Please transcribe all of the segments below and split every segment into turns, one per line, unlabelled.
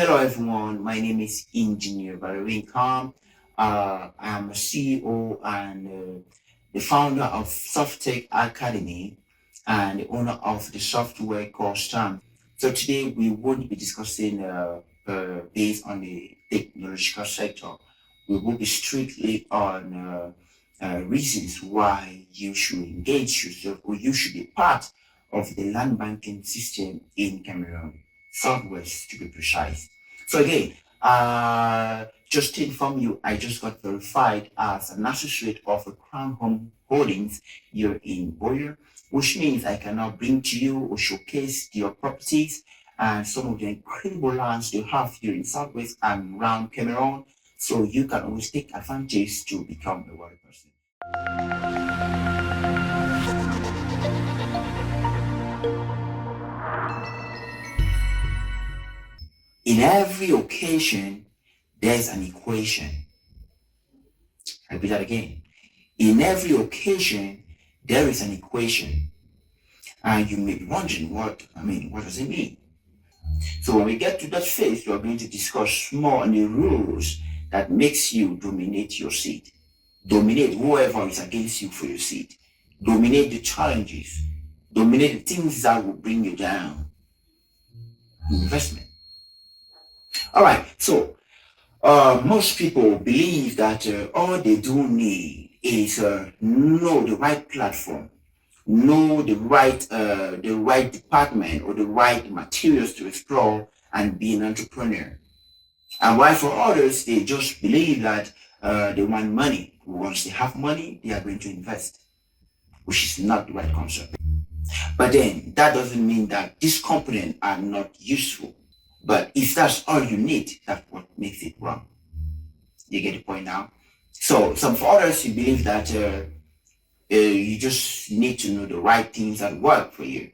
Hello, everyone. My name is Engineer Valery Nkam. I am a CEO and the founder of SoftTech Academy and the owner of the software course Term. So today we won't be discussing based on the technological sector. We will be strictly on reasons why you should engage yourself or you should be part of the land banking system in Cameroon, Southwest to be precise. So again, just to inform you, I just got verified as an associate of a Crown Home Holdings here in Boyer, which means I can now bring to you or showcase your properties and some of the incredible lands they have here in Southwest and around Cameroon. So you can always take advantage to become a wealthy person. In every occasion, there's an equation. I repeat that again. In every occasion, there is an equation. And you may be wondering what does it mean? So when we get to that phase, we are going to discuss more on the rules that makes you dominate your seat. Dominate whoever is against you for your seat. Dominate the challenges. Dominate the things that will bring you down. Investment. All right, so most people believe that all they do need is know the right platform, know the right department or the right materials to explore and be an entrepreneur. And while for others, they just believe that they want money. Once they have money, they are going to invest, which is not the right concept. But then that doesn't mean that these components are not useful. But if that's all you need, that's what makes it wrong. You get the point now? So some for others, you believe that you just need to know the right things that work for you.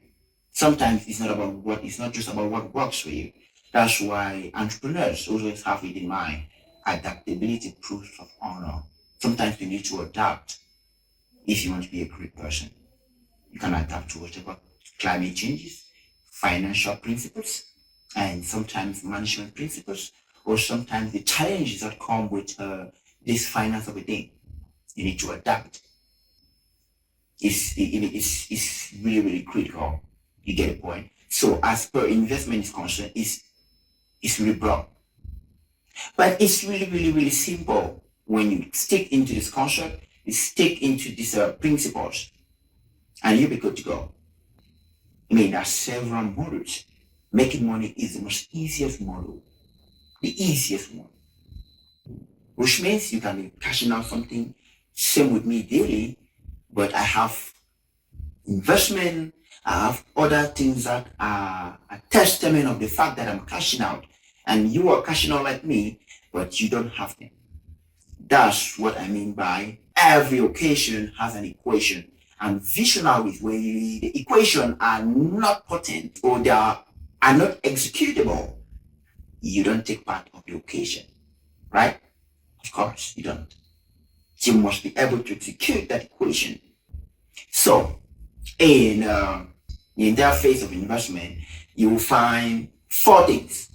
Sometimes it's not just about what works for you. That's why entrepreneurs always have it in mind. Adaptability proves of honor. Sometimes you need to adapt if you want to be a great person. You can adapt to whatever climate changes, financial principles, and sometimes management principles, or sometimes the challenges that come with this finance of a thing. You need to adapt. It's really, really critical. You get the point? So as per investment is concerned, it's really broad. But it's really, really, really simple when you stick into this concept, you stick into these principles, and you'll be good to go. There are several models. Making money is the most easiest model, the easiest one, which means you can be cashing out something. Same with me daily, but I have investment, I have other things that are a testament of the fact that I'm cashing out, and you are cashing out like me, but you don't have them. That's what I mean by every occasion has an equation. And visionaries where the equation are not potent or they are not executable, you don't take part of the occasion, right? Of course, you don't. You must be able to execute that equation. So, in that phase of investment, you will find four things.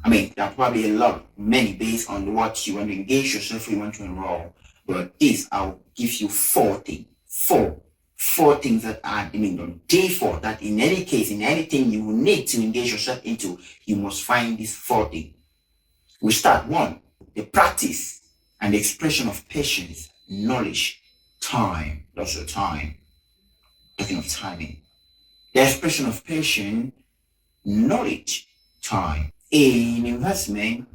There are probably a lot, many based on what you want to engage yourself, you want to enroll. But this, I'll give you four things. Four things that are on day four, that in any case, in anything you will need to engage yourself into, you must find these four things. We start one, the practice and the expression of patience, knowledge, time. That's your time. Talking of timing. The expression of patience, knowledge, time. In investment,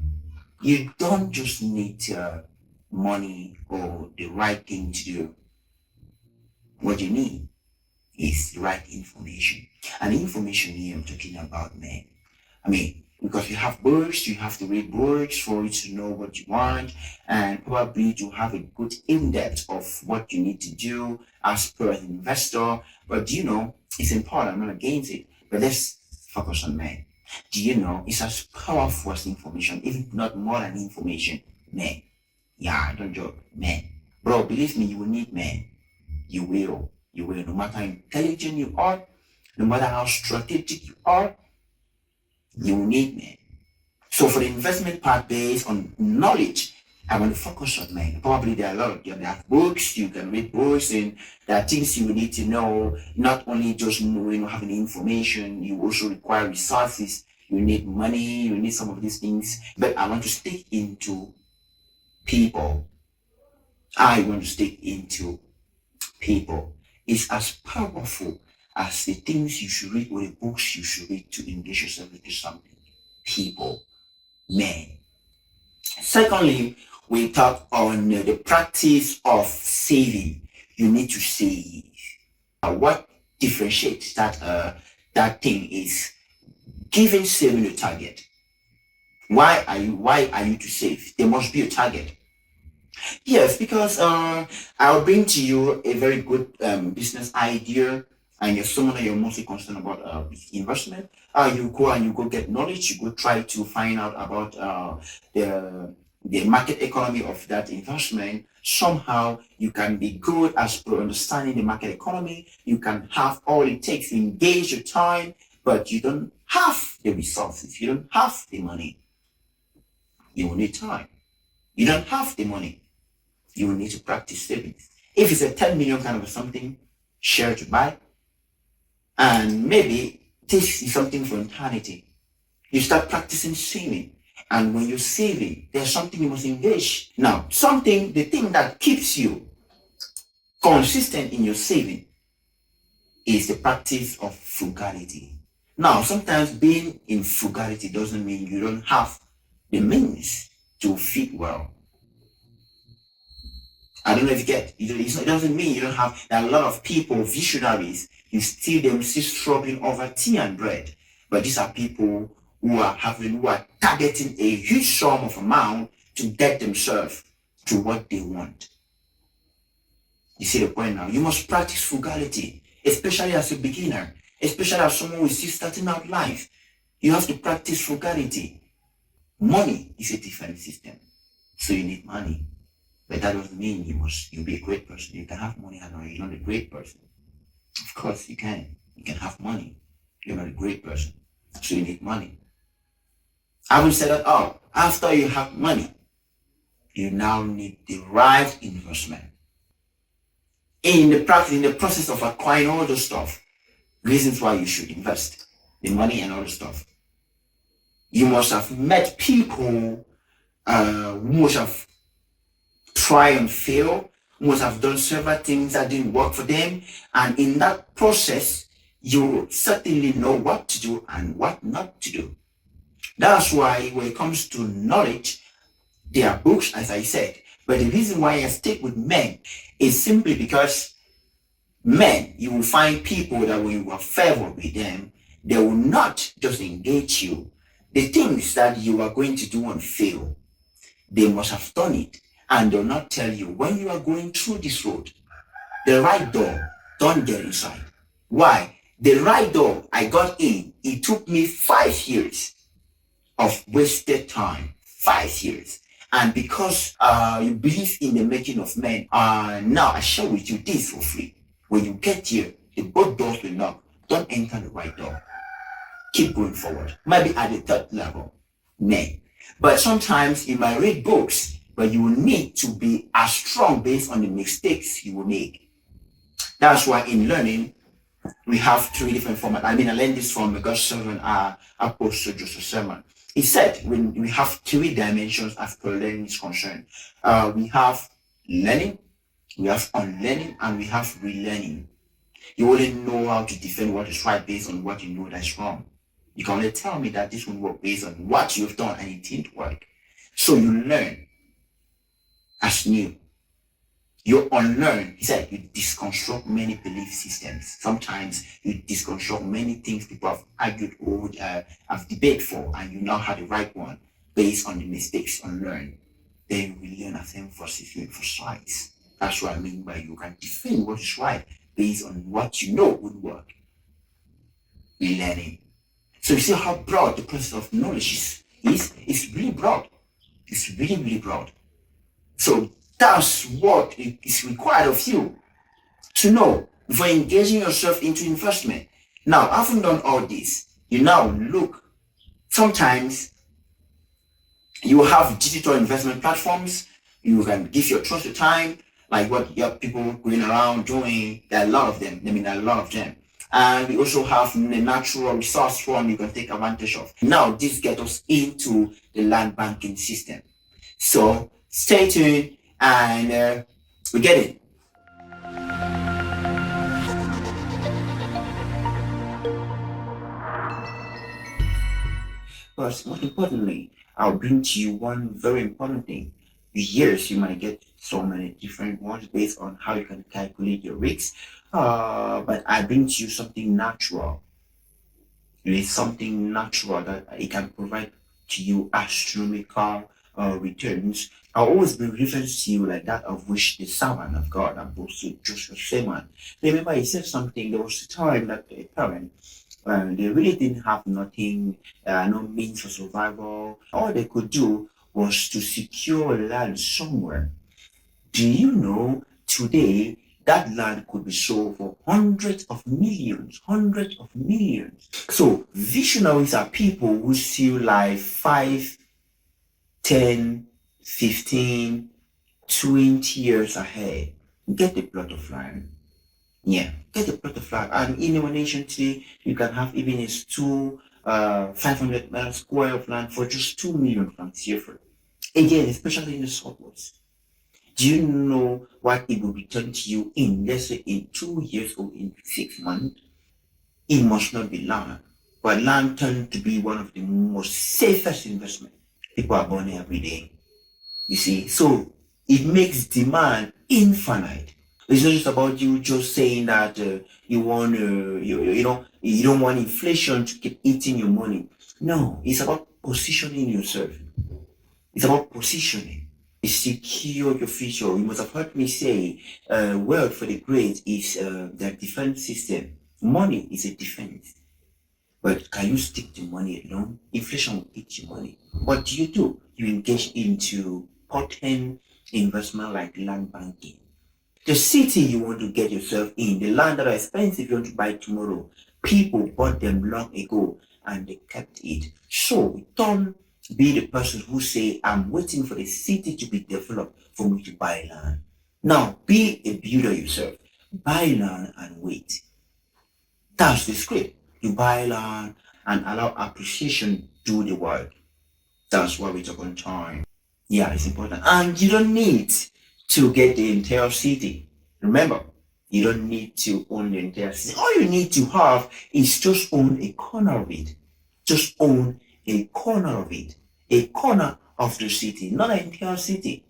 you don't just need money or the right thing to do. What you need is the right information. And the information here I'm talking about, man. Because you have books, you have to read books for you to know what you want, and probably to have a good in-depth of what you need to do as per an investor. But it's important, I'm not against it. But let's focus on man. It's as powerful as information, if not more than information, man. Yeah, don't joke, man. Bro, believe me, you will need man. You will. No matter how intelligent you are, no matter how strategic you are, you will need men. So for the investment part based on knowledge, I want to focus on men. Probably there are a lot of them. There are books, you can read books, and there are things you need to know, not only just knowing or having information, you also require resources. You need money, you need some of these things. But I want to stick into people. I want to stick into people. It's as powerful as the things you should read or the books you should read to engage yourself into something. People, men. Secondly, we talk on the practice of saving. You need to save. What differentiates that thing is giving saving a target. Why are you to save? There must be a target. Yes, because I'll bring to you a very good business idea, and you're someone that you're mostly concerned about investment. You go and you go get knowledge. You go try to find out about the market economy of that investment. Somehow you can be good as per understanding the market economy. You can have all it takes to engage your time, but you don't have the resources. You don't have the money. You will need time. You don't have the money. You will need to practice savings. If it's a 10 million kind of something, share to buy, and maybe this is something for eternity. You start practicing saving. And when you're saving, there's something you must engage. Now, the thing that keeps you consistent in your saving is the practice of frugality. Now, sometimes being in frugality doesn't mean you don't have the means to feed well. I don't know if you get it. Doesn't mean you don't have. There are a lot of people, visionaries, you see them still struggling over tea and bread. But these are people who are targeting a huge sum of amount to get themselves to what they want. You see the point now? You must practice frugality, especially as a beginner, especially as someone who is still starting out life. You have to practice frugality. Money is a different system. So you need money. But that doesn't mean you'll be a great person. You can have money and you're not a great person. Of course you can. You can have money. You're not a great person. So you need money. I will say that after you have money, you now need the right investment. In the process of acquiring all the stuff, reasons why you should invest the money and all the stuff. You must have met people who must have tried and failed, must have done several things that didn't work for them. And in that process, you certainly know what to do and what not to do. That's why when it comes to knowledge, there are books, as I said. But the reason why I stick with men is simply because men, you will find people that when you are favored with them, they will not just engage you. The things that you are going to do and fail, they must have done it. And they'll not tell you when you are going through this road, the right door, don't get inside. Why? The right door I got in, it took me 5 years of wasted time. 5 years. And because you believe in the making of men, now I share with you this for free. When you get here, the both doors will knock. Don't enter the right door. Keep going forward. Maybe at the third level. Men. But sometimes you might read books, but you will need to be as strong based on the mistakes you will make. That's why in learning, we have 3 different formats. I learned this from God's servant, Apostle Joseph Sermon. He said when we have 3 dimensions as per learning is concerned. We have learning, we have unlearning, and we have relearning. You only know how to defend what is right based on what you know that's wrong. You can only tell me that this will work based on what you've done and it didn't work. So you learn as new. You unlearn. He said you deconstruct many belief systems. Sometimes you deconstruct many things people have argued over, have debated for, and you now have the right one based on the mistakes unlearned. Then you learn as emphasis, you emphasize. That's what I mean by you can defend what is right based on what you know would work. Learning. So you see how broad the process of knowledge is. It's really broad. It's really, really broad. So that's what is required of you to know before engaging yourself into investment. Now, having done all this, you now look. Sometimes You have digital investment platforms. You can give your trust your time, like what your people going around doing. There are a lot of them. I mean, there are a lot of them. And we also have the natural resource fund you can take advantage of. Now, this gets us into the land banking system. So stay tuned and we get it. But more importantly, I'll bring to you one very important thing. Yes, you might get so many different ones based on how you can calculate your risks, but I bring to you something natural. It is something natural that it can provide to you astronomical returns. I'll always be referring to you like that of which the servant of God, Apostle Joshua Seaman. Remember, he said something. There was a time that a parent they really didn't have nothing, no means for survival. All they could do was to secure land somewhere. Do you know today that land could be sold for hundreds of millions, hundreds of millions? So visionaries are people who see life 5, 10, 15, 20 years ahead. Get a plot of land. Yeah, get a plot of land. And in our nation today, you can have even a 500 square of land for just 2 million francs CFA. Again, especially in the suburbs. Do you know what it will return to you in, let's say, in 2 years or in 6 months? It must not be land, but land turned to be one of the most safest investments. People are born every day. You see, so it makes demand infinite. It's not just about you just saying that you want, you don't want inflation to keep eating your money. No, it's about positioning yourself. It's about positioning. Secure your future. You must have heard me say, wealth for the great is their defense system. Money is a defense. But can you stick to money alone? Inflation will eat your money. What do? You engage into potent investment like land banking. The city you want to get yourself in, the land that are expensive you want to buy tomorrow, people bought them long ago and they kept it. So don't be the person who say, I'm waiting for the city to be developed for me to buy land. Now, be a builder yourself. Buy land and wait. That's the script. You buy land and allow appreciation do the work. That's why we talk on time. Yeah, it's important. And you don't need to get the entire city. Remember, you don't need to own the entire city. All you need to have is just own a corner of it. Just own a corner of it. A corner of the city, not an entire city.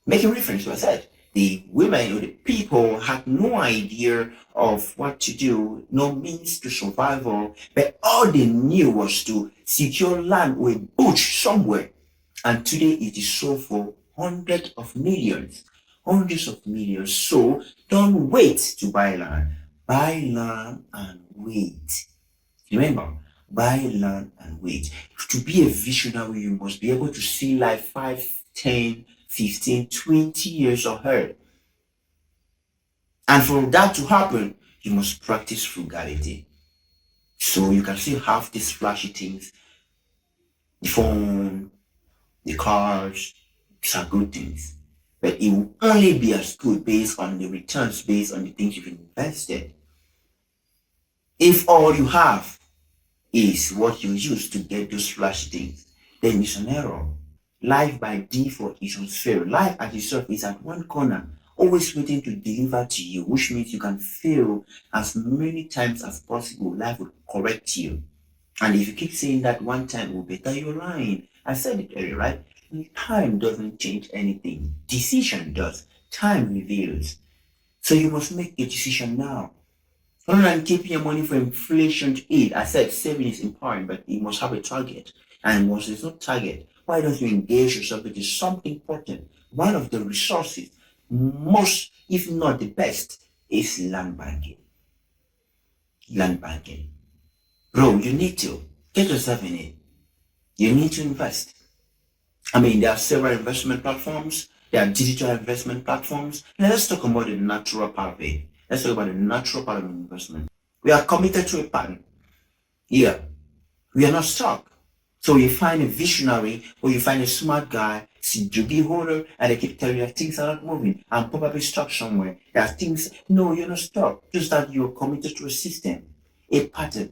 Making reference to what I said. The women or the people had no idea of what to do, no means to survival, but all they knew was to secure land or a bush somewhere. And today it is sold for hundreds of millions. Hundreds of millions. So don't wait to buy land. Buy land and wait. Remember, buy land and wait. To be a visionary, you must be able to see life 5, 10, 15, 20 years ahead. And for that to happen, you must practice frugality. So you can still have these flashy things. The phone, the cars, these are good things. But it will only be as good based on the returns, based on the things you've invested. If all you have is what you use to get those flashy things, then it's an error. Life by default is unfair. Life as itself is at one corner, always waiting to deliver to you, which means you can fail as many times as possible. Life will correct you. And if you keep saying that one time will better, you're lying. I said it earlier, right? Time doesn't change anything. Decision does. Time reveals. So you must make a decision now. Rather than keeping your money for inflation to eat, I said saving is important, but you must have a target. And once there's no target, why don't you engage yourself with something important? One of the resources, most, if not the best, is land banking. Land banking. Bro, you need to get yourself in it. You need to invest. I mean, there are several investment platforms. There are digital investment platforms. Now let's talk about the natural part of it. Let's talk about the natural part of investment. We are committed to a pattern. Yeah. We are not stuck. So you find a visionary or you find a smart guy, degree holder, and they keep telling you that things are not moving. I'm probably stuck somewhere. There are things, no, you're not stuck. Just that you're committed to a system, a pattern.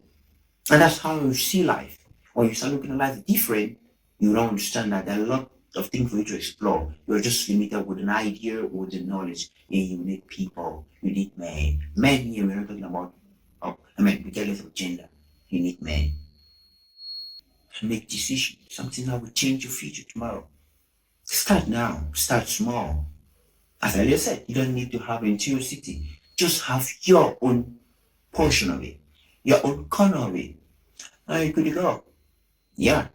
And that's how you see life. When you start looking at life different, you don't understand that there are a lot of things for you to explore. You're just limited with an idea or with the knowledge. And you need people. You need men. Men here, we're not talking about, regardless of gender. You need men. Make decisions, something that will change your future tomorrow. Start now, start small. As I just said, you don't need to have an entire city. Just have your own portion of it, your own corner of it. And you could go. Yeah,